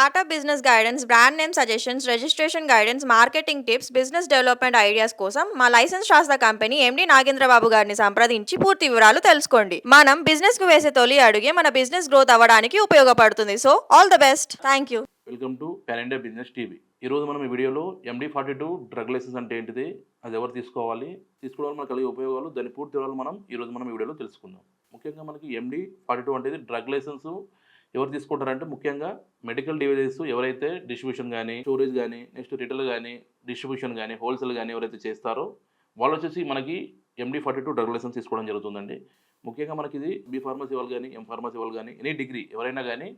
Startup business guidance, brand name suggestions, registration guidance, marketing tips, business development ideas కోసం మా licence శాస్త్ర company MD Nagendra Babu గారిని సంప్రదించి పూర్తి వివరాలు తెలుసుకోండి. మనం బిజినెస్ కు వేసే తొలి అడుగే మన బిజినెస్ గ్రోత్ అవ్వడానికి ఉపయోగపడుతుంది. So all the best. Thank you. Welcome to pan India business TV. ఈరోజు మనం ఈ వీడియోలో MD42 డ్రగ్ లైసెన్స్ అంటే ఏంటిది, అది ఎవరు తీసుకోవాలి, తీసుకోవడం వల్ల మనకు కలిగే ఉపయోగాలు, దాని పూర్తి వివరాలు మనం ఈ వీడియోలో తెలుసుకుందాం. ముఖ్యంగా మనకి MD42 అంటే డ్రగ్ లైసెన్స్ ఎవరు తీసుకుంటారంటే ముఖ్యంగా మెడికల్ డివైజెస్ ఎవరైతే డిస్ట్రిబ్యూషన్ కానీ, స్టోరేజ్ కానీ, నెక్స్ట్ రిటైల్ కానీ, డిస్ట్రిబ్యూషన్ కానీ, హోల్సేల్ కానీ ఎవరైతే చేస్తారో వాళ్ళు వచ్చేసి మనకి MD42 డ్రగ్ లైసెన్స్ తీసుకోవడం జరుగుతుందండి. ముఖ్యంగా మనకి ఇది బి ఫార్మసీ వాళ్ళు కానీ, ఎం ఫార్మసీ వాళ్ళు కానీ, ఎనీ డిగ్రీ ఎవరైనా కానీ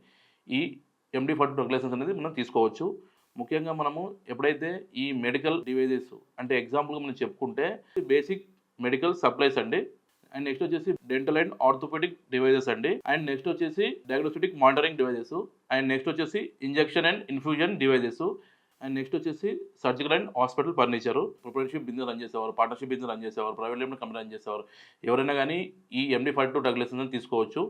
ఈ MD42 డ్రగ్ లైసెన్స్ అనేది మనం తీసుకోవచ్చు. ముఖ్యంగా మనము ఎప్పుడైతే ఈ మెడికల్ డివైజెస్ అంటే ఎగ్జాంపుల్గా మనం చెప్పుకుంటే బేసిక్ మెడికల్ సప్లైస్ అండి, అండ్ నెక్స్ట్ వచ్చేసి డెంటల్ అండ్ ఆర్థోపెడిక్ డివైజెస్ అండి, అండ్ నెక్స్ట్ వచ్చేసి diagnostic monitoring devices, and next వచ్చేసి injection and infusion devices, and next వచ్చేసి surgical and hospital furniture, proprietorship business run చేసేవారు, పార్ట్నర్షిప్ బిజినెస్ రన్ చేసేవారు, private limited company run చేసేవారు ఎవరైనా కానీ ఈ MD42 డ్రగ్ లైసెన్స్ తీసుకోవచ్చు.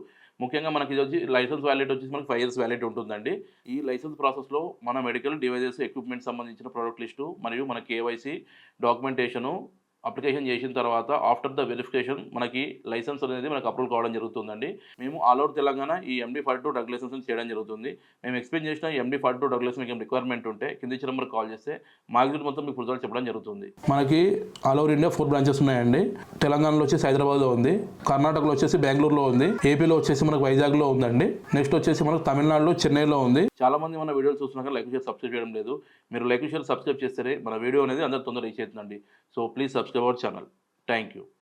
ముఖ్యంగా మనకి ఇది వచ్చి లైసెన్స్ వ్యాలిడిటీ వచ్చేసి మనకి 5 years వ్యాలిడిటీ ఉంటుందండి. ఈ లైసెన్స్ ప్రాసెస్లో మన మెడికల్ డివైజెస్ ఎక్విప్మెంట్ సంబంధించిన ప్రోడక్ట్ లిస్టు మరియు మన KYC డాక్యుమెంటేషను అప్లికేషన్ చేసిన తర్వాత ఆఫ్టర్ ద వెరిఫికేషన్ మనకి లైసెన్స్ అనేది మనకు అప్రూవ్ కావడం జరుగుతుందండి. మేము ఆల్ ఓవర్ తెలంగాణ ఈ MD42 డ్రగ్ లైసెన్స్ చేయడం జరుగుతుంది. మేము ఎక్స్ప్లెయిన్ చేసిన MD42 డ్రగ్ లైసెన్స్ మీకు రిక్వైర్మెంట్ ఉంటే కింద ఇచ్చిన నెంబర్కి కాల్ చేస్తే మా ఎగ్జిట్ మొత్తం మీకు రిజల్ట్ చెప్పడం జరుగుతుంది. మనకి ఆల్ ఓవర్ ఇండియా 4 బ్రాంచెస్ ఉన్నాయండి. తెలంగాణలో వచ్చేసి హైదరాబాద్లో ఉంది, కర్ణాటకలో వచ్చేసి బెంగళూరులో ఉంది, ఏపీలో వచ్చేసి మనకు వైజాగ్లో ఉందండి, నెక్స్ట్ వచ్చేసి మనకు తమిళనాడులో చెన్నైలో ఉంది. చాలా మంది మన వీడియోలు చూస్తున్నాక లైక్ షేర్ సబ్స్క్రైబ్ చేయడం లేదు. మీరు లైక్ షేర్ సబ్స్క్రైబ్ చేస్తే మన వీడియో అనేది అందరూ తొందరగా రీచ్ అవుతుందండి. So please subscribe our channel. Thank you.